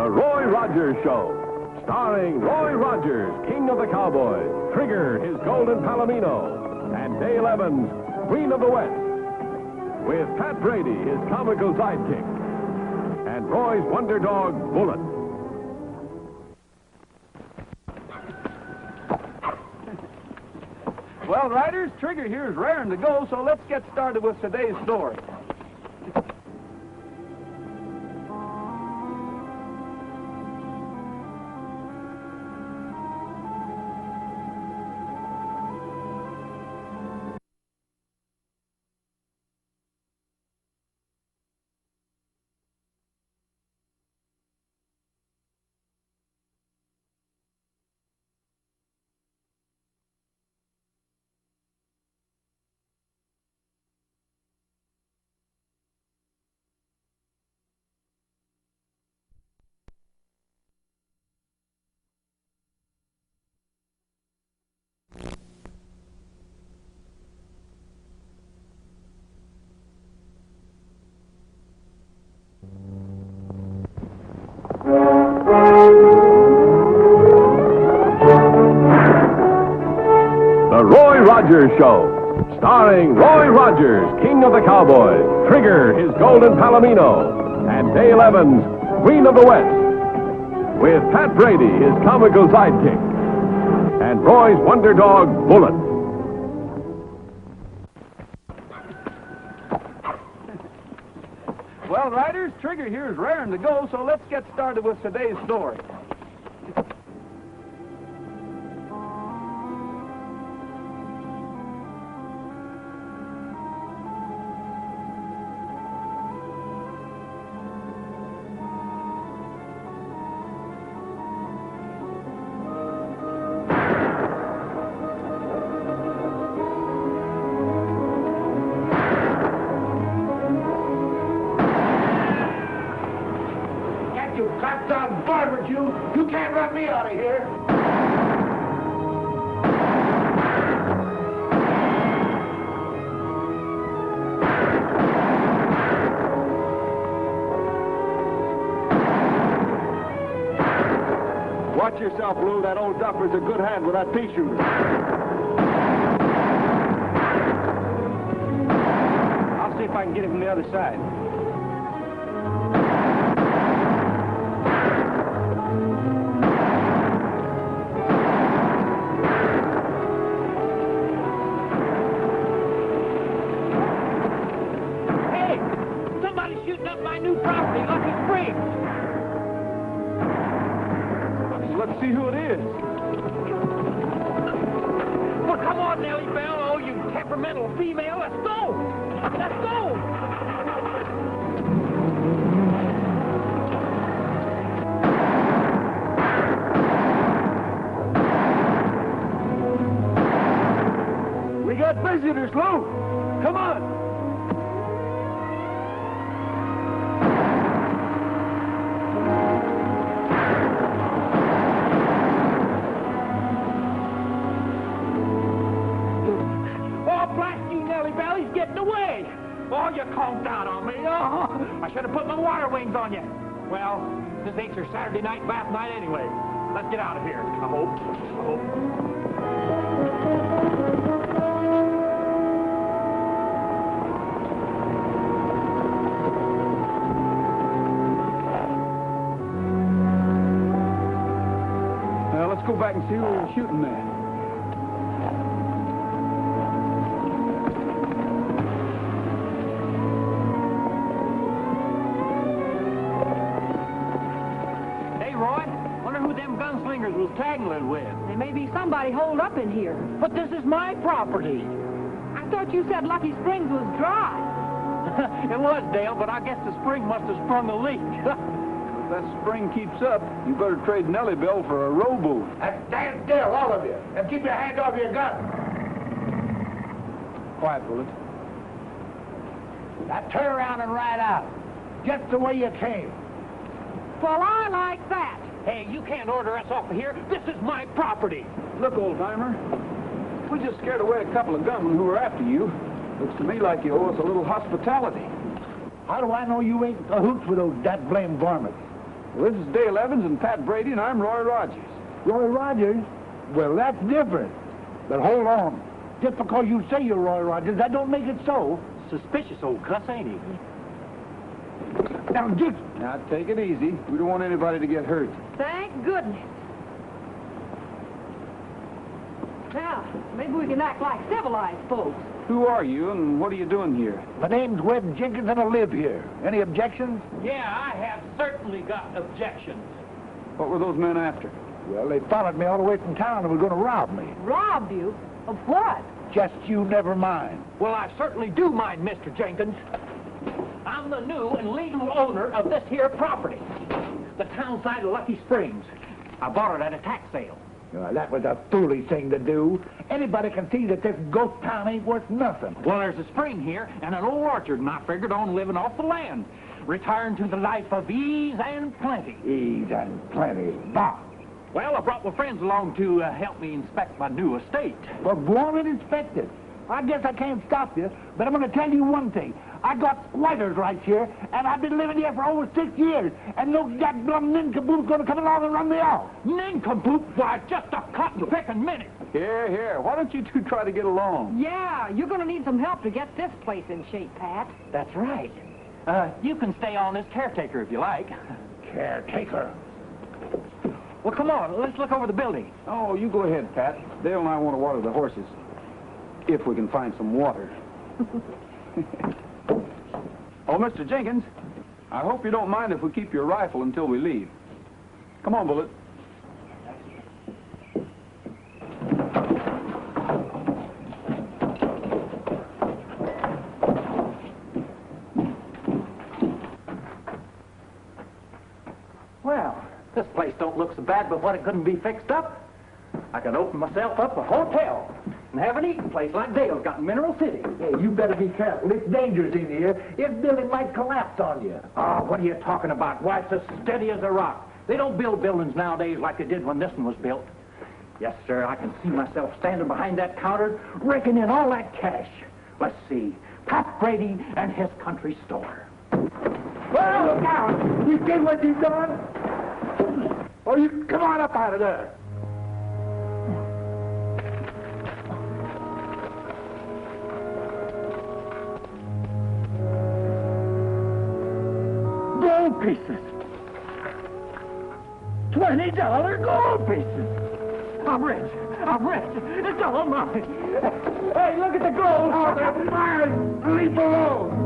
The Roy Rogers Show, starring Roy Rogers, King of the Cowboys, Trigger, his Golden Palomino, and Dale Evans, Queen of the West, with Pat Brady, his comical sidekick, and Roy's wonder dog, Bullet. Well, riders, Trigger here is raring to go, so let's get started with today's story. The Roy Rogers Show, starring Roy Rogers, King of the Cowboys, Trigger, his Golden Palomino, and Dale Evans, Queen of the West, with Pat Brady, his comical sidekick, and Roy's wonder dog, Bullet. Well, riders, Trigger here is raring to go, so let's get started with today's story. You can't run me out of here. Watch yourself, Lou. That old duffer's a good hand with that pea shooter. I'll see if I can get him from the other side. Let's see who it is. Well, come on, Nellybelle. Oh, you temperamental female. Let's go. Let's go. We got visitors, Lou. Come on. He's getting away. Oh, you conked out on me. Oh, I should have put my water wings on you. Well, this ain't your Saturday night bath night anyway. Let's get out of here. I hope. Well, let's go back and see who we're shooting at. Was tangling with. There may be somebody holed up in here. But this is my property. I thought you said Lucky Springs was dry. It was, Dale, but I guess the spring must have sprung a leak. If that spring keeps up, you better trade Nellybelle for a rowboat. Stand still, all of you, and keep your hand off your gun. Quiet, Bullet. Now turn around and ride out, just the way you came. Well, I like that. Hey, you can't order us off of here. This is my property. Look, old-timer, we just scared away a couple of gunmen who were after you. Looks to me like you owe us a little hospitality. How do I know you ain't in cahoots with those dat blame varmints? Well, this is Dale Evans and Pat Brady, and I'm Roy Rogers. Roy Rogers? Well, that's different. But hold on. Just because you say you're Roy Rogers, that don't make it so. Suspicious old cuss, ain't he? Now, Dick... Now, take it easy. We don't want anybody to get hurt. Thank goodness. Now, maybe we can act like civilized folks. Who are you, and what are you doing here? My name's Webb Jenkins, and I live here. Any objections? Yeah, I have certainly got objections. What were those men after? Well, they followed me all the way from town and were going to rob me. Robbed you? Of what? Just you never mind. Well, I certainly do mind, Mr. Jenkins. I'm the new and legal owner of this here property, the town side of Lucky Springs. I bought it at a tax sale. That was a foolish thing to do. Anybody can see that this ghost town ain't worth nothing. Well, there's a spring here and an old orchard, and I figured on living off the land, retiring to the life of ease and plenty. Ease and plenty. Bah! Well, I brought my friends along to help me inspect my new estate. Well, go on and inspect it. I guess I can't stop you, but I'm going to tell you one thing. I got squatters right here, and I've been living here for over 6 years, and no goddamn nincompoop's going to come along and run me off. Nincompoop? Why, just a cotton-picking minute. Here. Why don't you two try to get along? Yeah, you're going to need some help to get this place in shape, Pat. That's right. You can stay on as caretaker if you like. Caretaker. Well, come on, let's look over the building. Oh, you go ahead, Pat. Dale and I want to water the horses. If we can find some water. Oh, Mr. Jenkins, I hope you don't mind if we keep your rifle until we leave. Come on, Bullet. Well, this place don't look so bad, but what it couldn't be fixed up. I could open myself up a hotel and have an eating place like Dale's got in Mineral City. Hey, you better be careful. It's dangerous in here. This building might collapse on you. Oh, what are you talking about? Why, it's as steady as a rock. They don't build buildings nowadays like they did when this one was built. Yes, sir, I can see myself standing behind that counter, raking in all that cash. Let's see, Pat Brady and his country store. Well, look out! You see what you've done? Oh, you come on up out of there. Gold pieces. $20 gold pieces. I'm rich. It's all mine. Hey, look at the gold. Oh, that's mine. Leave alone.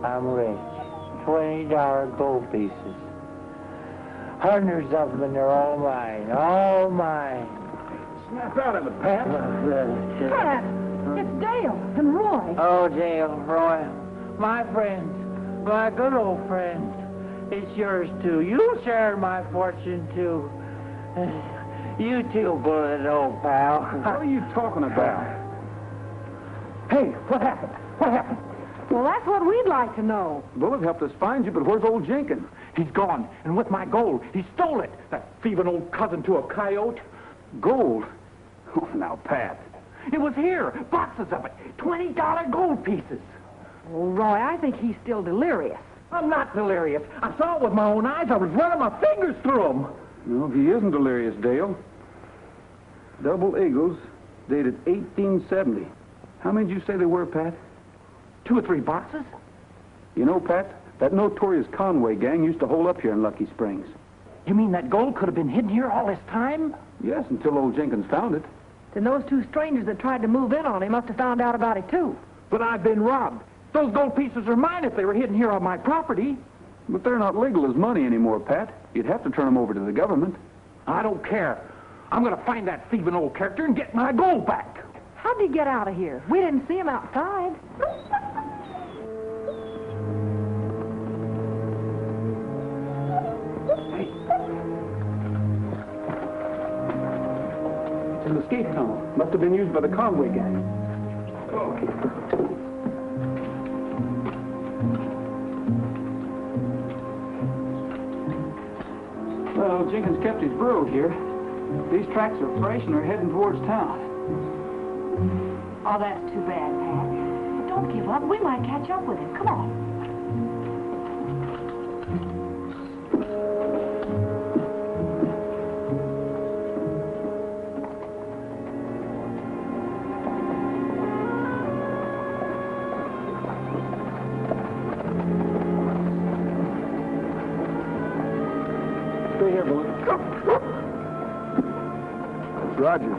I'm rich. $20 gold pieces. Hundreds of them, and they're all mine. All mine. Snap out of it, Pat. Pat, it's Dale and Roy. Oh, Dale, Roy, my friend, my good old friend. It's yours, too. You share my fortune, too. You too, Bullet, old pal. What are you talking about? Hey, what happened? Well, that's what we'd like to know. Bullet helped us find you, but where's old Jenkins? He's gone, and with my gold, he stole it. That thieving old cousin to a coyote. Gold? Oh, now, Pat. It was here, boxes of it, $20 gold pieces. Well, Roy, I think he's still delirious. I'm not delirious. I saw it with my own eyes. I was running my fingers through them. No, he isn't delirious, Dale. Double eagles, dated 1870. How many did you say they were, Pat? 2 or 3 boxes? You know, Pat, that notorious Conway gang used to hold up here in Lucky Springs. You mean that gold could have been hidden here all this time? Yes, until old Jenkins found it. Then those 2 strangers that tried to move in on him must have found out about it, too. But I've been robbed. Those gold pieces are mine if they were hidden here on my property. But they're not legal as money anymore, Pat. You'd have to turn them over to the government. I don't care. I'm going to find that thieving old character and get my gold back. How'd he get out of here? We didn't see him outside. It's an escape tunnel. Must have been used by the Conway gang. Well, Jenkins kept his burro here. These tracks are fresh and are heading towards town. Oh, that's too bad, Pat. But don't give up. We might catch up with him. Come on. Stay here, boy. It's Rogers.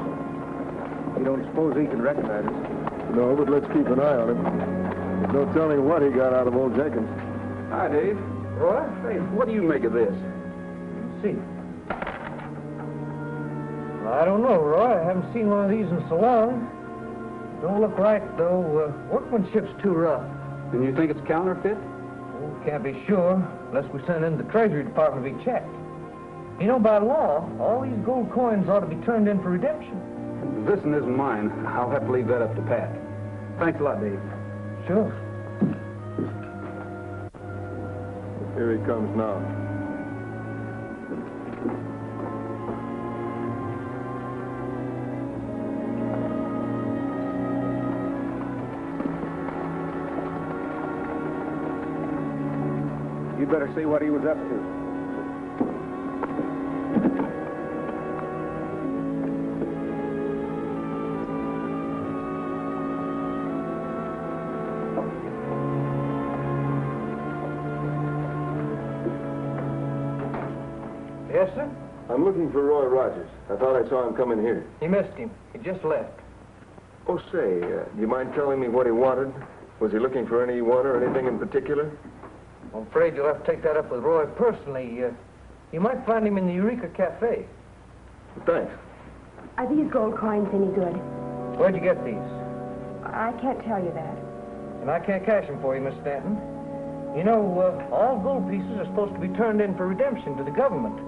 You don't suppose he can recognize us? No, but let's keep an eye on him. There's no telling what he got out of old Jenkins. Hi, Dave. Roy? Hey, what do you make of this? See. Well, I don't know, Roy. I haven't seen one of these in so long. Don't look right, though. Workmanship's too rough. And you think it's counterfeit? Oh, can't be sure unless we send it in the Treasury Department to be checked. You know, by law, all these gold coins ought to be turned in for redemption. This one isn't mine. I'll have to leave that up to Pat. Thanks a lot, Dave. Sure. Here he comes now. You'd better see what he was up to. Yes, sir? I'm looking for Roy Rogers. I thought I saw him come in here. You missed him. He just left. Oh, say, do you mind telling me what he wanted? Was he looking for anyone or anything in particular? I'm afraid you'll have to take that up with Roy personally. You might find him in the Eureka Cafe. Thanks. Are these gold coins any good? Where'd you get these? I can't tell you that. And I can't cash them for you, Miss Stanton. You know, all gold pieces are supposed to be turned in for redemption to the government.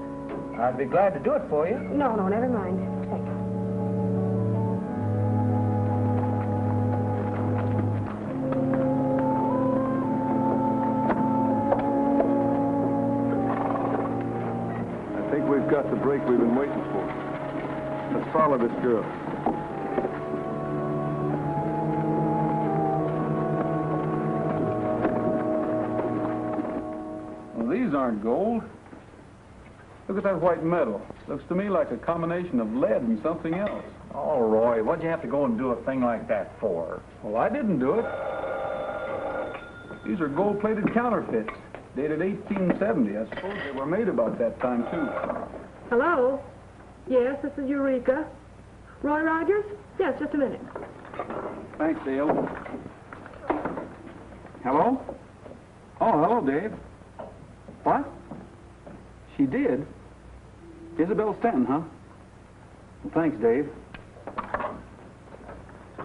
I'd be glad to do it for you. No, never mind. Thanks. I think we've got the break we've been waiting for. Let's follow this girl. Well, these aren't gold. Look at that white metal. Looks to me like a combination of lead and something else. Oh, Roy, what'd you have to go and do a thing like that for? Well, I didn't do it. These are gold-plated counterfeits, dated 1870. I suppose they were made about that time, too. Hello? Yes, this is Eureka. Roy Rogers? Yes, just a minute. Thanks, Dale. Hello? Oh, hello, Dave. What? She did? Isabel Stanton, huh? Well, thanks, Dave.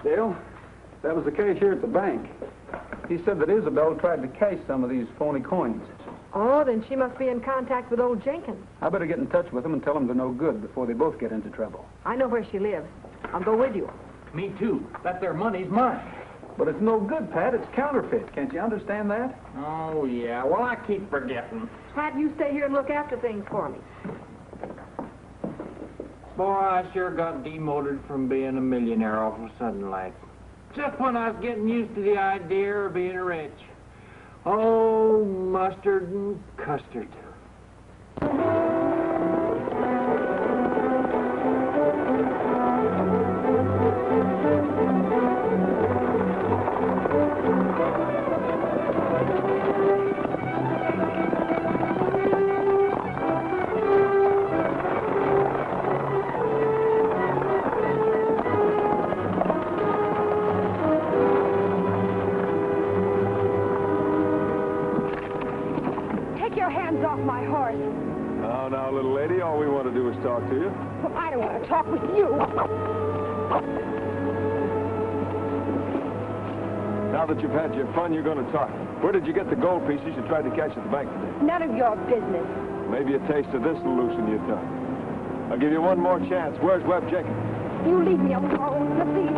Dale, that was the cashier at the bank. He said that Isabel tried to cash some of these phony coins. Oh, then she must be in contact with old Jenkins. I better get in touch with them and tell them they're no good before they both get into trouble. I know where she lives. I'll go with you. Me too. That there money's mine. But it's no good, Pat. It's counterfeit. Can't you understand that? Oh, yeah. Well, I keep forgetting. Pat, you stay here and look after things for me. Boy, I sure got demoted from being a millionaire all of a sudden like. Just when I was getting used to the idea of being rich. Oh, mustard and custard. Now, little lady, all we want to do is talk to you. Well, I don't want to talk with you. Now that you've had your fun, you're going to talk. Where did you get the gold pieces you tried to cash at the bank today? None of your business. Maybe a taste of this will loosen your tongue. I'll give you one more chance. Where's Webb Jenkins? You leave me alone, please.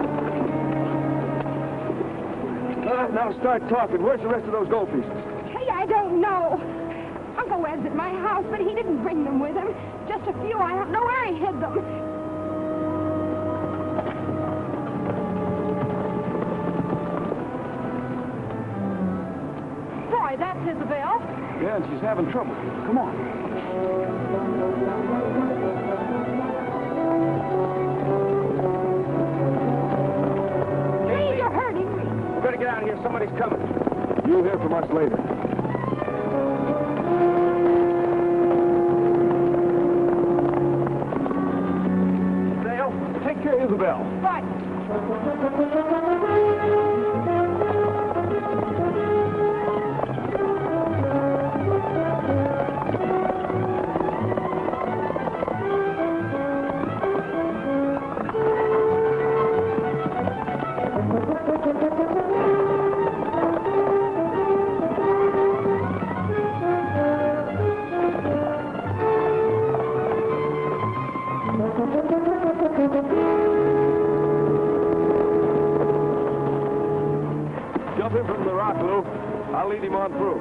Now start talking. Where's the rest of those gold pieces? Hey, I don't know. Uncle Webb's at my house, but he didn't bring them with him. Just a few. I don't know where he hid them. Isabel. Yeah, and she's having trouble. Come on. Please, you're hurting me. We better get out of here. Somebody's coming. You'll hear from us later. Dale, take care of Isabel. Right. Jump him from the rock, Lou. I'll lead him on through.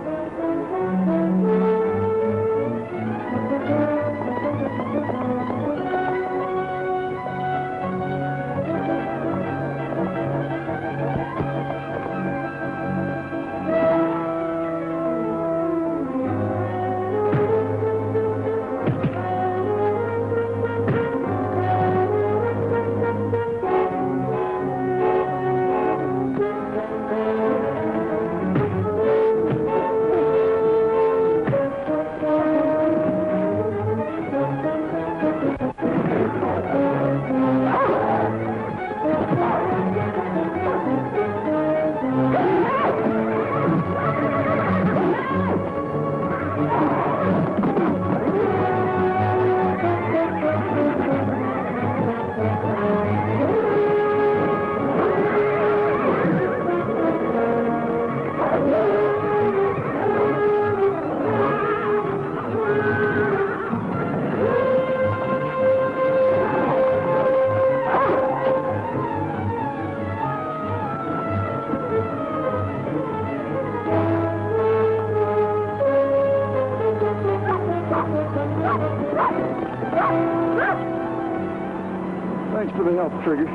Thanks for the help, Trigger.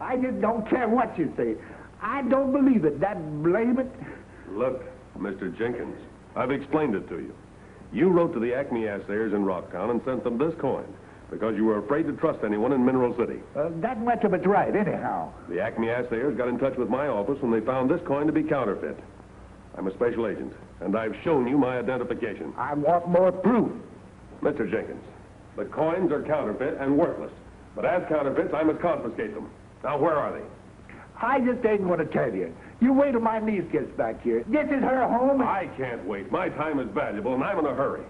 I just don't care what you say. I don't believe it. That blame it. Look, Mr. Jenkins, I've explained it to you. You wrote to the Acme assayers in Rocktown and sent them this coin because you were afraid to trust anyone in Mineral City. That much of it's right, anyhow. The Acme assayers got in touch with my office when they found this coin to be counterfeit. I'm a special agent, and I've shown you my identification. I want more proof. Mr. Jenkins, the coins are counterfeit and worthless. But as counterfeits, I must confiscate them. Now, where are they? I just ain't going to tell you. You wait till my niece gets back here. This is her home. I can't wait. My time is valuable, and I'm in a hurry.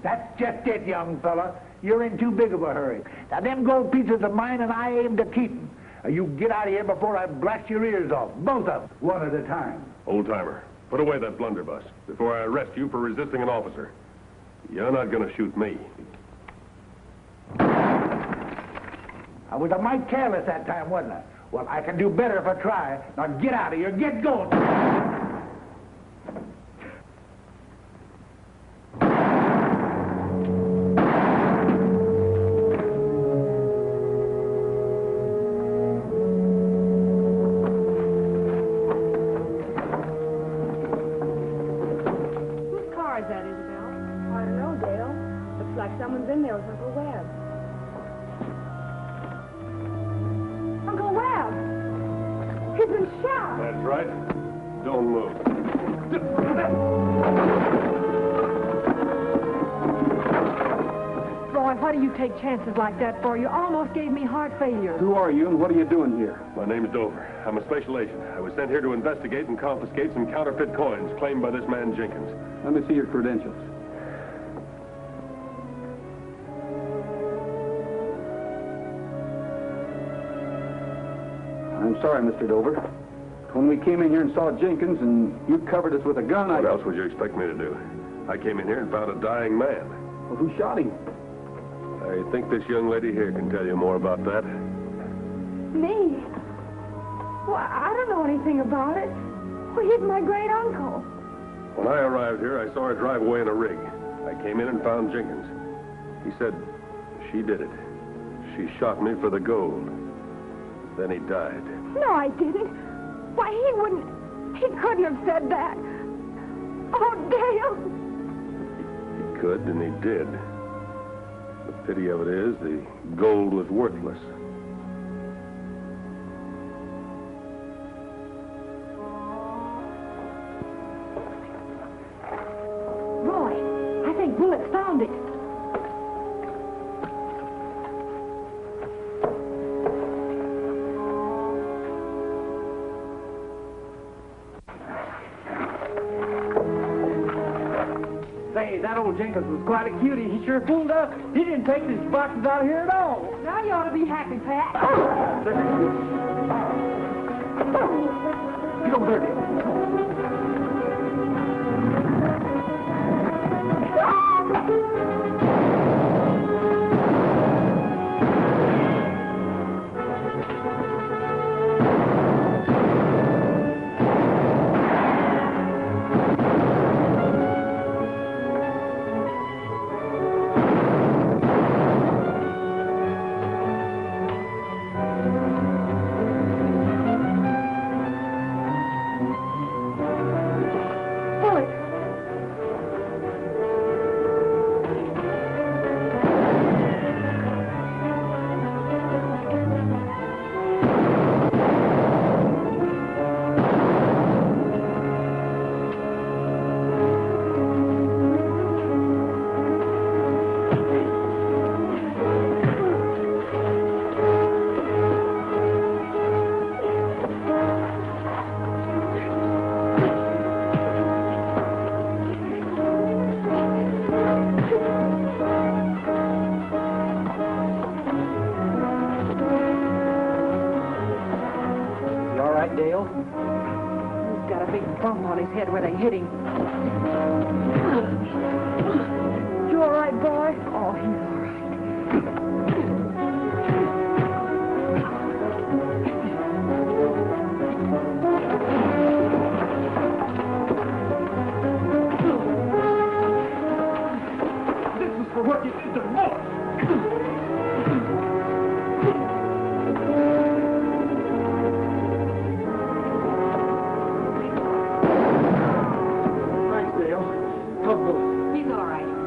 That's just it, young fella. You're in too big of a hurry. Now, them gold pieces of mine, and I aim to keep them. You get out of here before I blast your ears off. Both of them. One at a time. Old-timer, put away that blunderbuss before I arrest you for resisting an officer. You're not going to shoot me. I was a mite careless that time, wasn't I? Well, I can do better if I try. Now, get out of here. Get going. Whose car is that, Isabel? I don't know, Dale. Looks like someone's in there with Uncle Webb. Uncle Webb! He's been shot! That's right. Don't move. Roy, why do you take chances like that for? You almost gave me heart failure. Who are you and what are you doing here? My name's Dover. I'm a special agent. I was sent here to investigate and confiscate some counterfeit coins claimed by this man Jenkins. Let me see your credentials. I'm sorry, Mr. Dover. When we came in here and saw Jenkins and you covered us with a gun, What else would you expect me to do? I came in here and found a dying man. Well, who shot him? I think this young lady here can tell you more about that. Me? Well, I don't know anything about it. Well, he's my great uncle. When I arrived here, I saw her drive away in a rig. I came in and found Jenkins. He said she did it. she shot me for the gold. Then he died. No, I didn't. Why, he couldn't have said that. Oh, Dale. He could, and he did. The pity of it is, the gold was worthless. Roy, I think Bullet found it. Say, that old Jenkins was quite a cutie. He sure fooled us. He didn't take these boxes out here at all. Now you ought to be happy, Pat. Get over there, Dale. Dale. He's got a big bump on his head where they hit him. You all right, boy? Oh, he's all right. This is for what you did to Wally.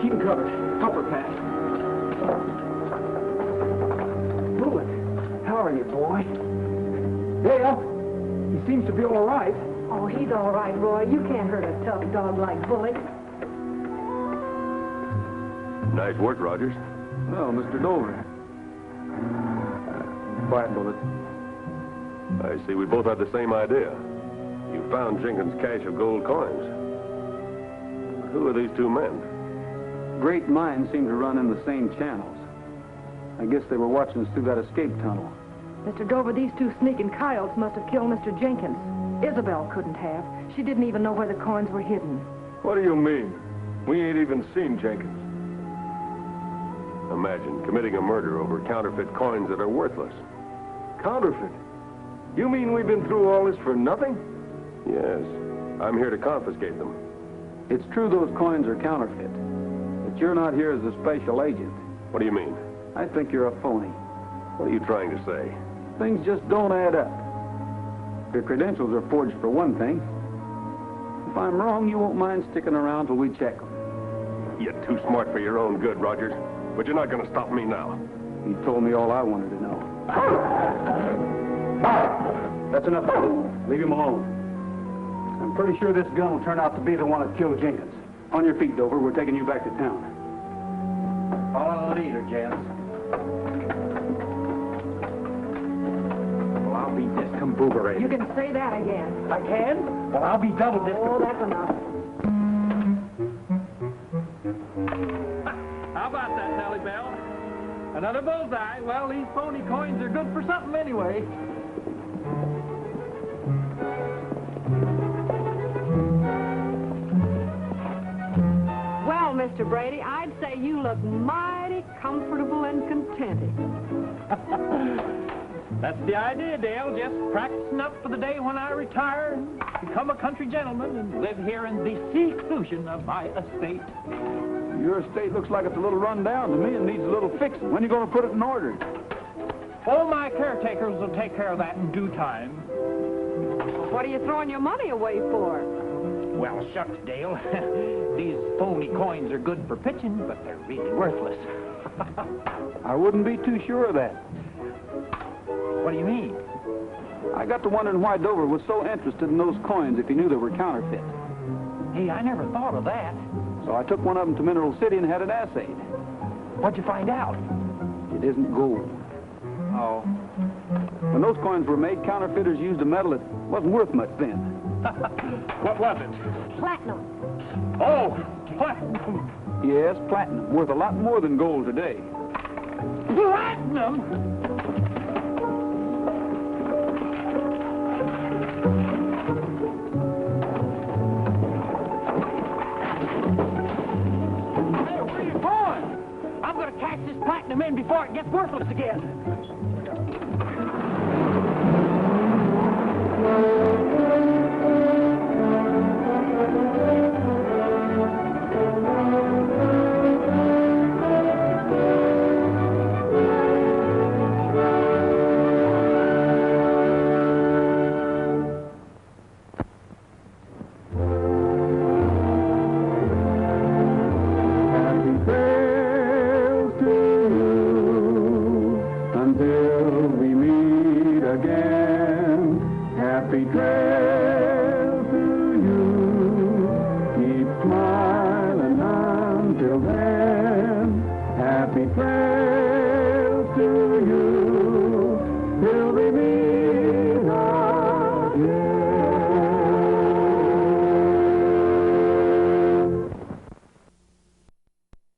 Keep him covered. Help her, Pat. Bullet, how are you, boy? Dale, he seems to be all right. Oh, he's all right, Roy. You can't hurt a tough dog like Bullet. Nice work, Rogers. Well, Mr. Dover. Quiet, Bullet. I see we both had the same idea. You found Jenkins' cache of gold coins. Who are these two men? Great minds seem to run in the same channels. I guess they were watching us through that escape tunnel. Mr. Dover, these two sneaking coyotes must have killed Mr. Jenkins. Isabel couldn't have. She didn't even know where the coins were hidden. What do you mean? We ain't even seen Jenkins. Imagine committing a murder over counterfeit coins that are worthless. Counterfeit? You mean we've been through all this for nothing? Yes. I'm here to confiscate them. It's true those coins are counterfeit, but you're not here as a special agent. What do you mean? I think you're a phony. What are you trying to say? Things just don't add up. Your credentials are forged for one thing. If I'm wrong, you won't mind sticking around till we check them. You're too smart for your own good, Rogers. But you're not going to stop me now. You told me all I wanted to know. That's enough. Leave him alone. I'm pretty sure this gun will turn out to be the one that killed Jenkins. On your feet, Dover. We're taking you back to town. Follow the leader, gents. Well, I'll beat this comboogerator. You can say that again. I can? Well, I'll be double this. Oh, that's enough. How about that, Nellybelle? Another bullseye. Well, these phony coins are good for something anyway. Well, Mr. Brady, I'd say you look mighty comfortable and contented. That's the idea, Dale. Just practicing up for the day when I retire and become a country gentleman and live here in the seclusion of my estate. Your estate looks like it's a little run down to me and needs a little fixing. When are you going to put it in order? Oh, my caretakers will take care of that in due time. What are you throwing your money away for? Well, shucks, Dale. These phony coins are good for pitching, but they're really worthless. I wouldn't be too sure of that. What do you mean? I got to wondering why Dover was so interested in those coins if he knew they were counterfeit. Hey, I never thought of that. So I took one of them to Mineral City and had it assayed. What'd you find out? It isn't gold. Oh. When those coins were made, counterfeiters used a metal that wasn't worth much then. What was it? Platinum. Oh, platinum. Yes, platinum, worth a lot more than gold today. Platinum? Hey, where are you going? I'm going to cash this platinum in before it gets worthless again. Happy trails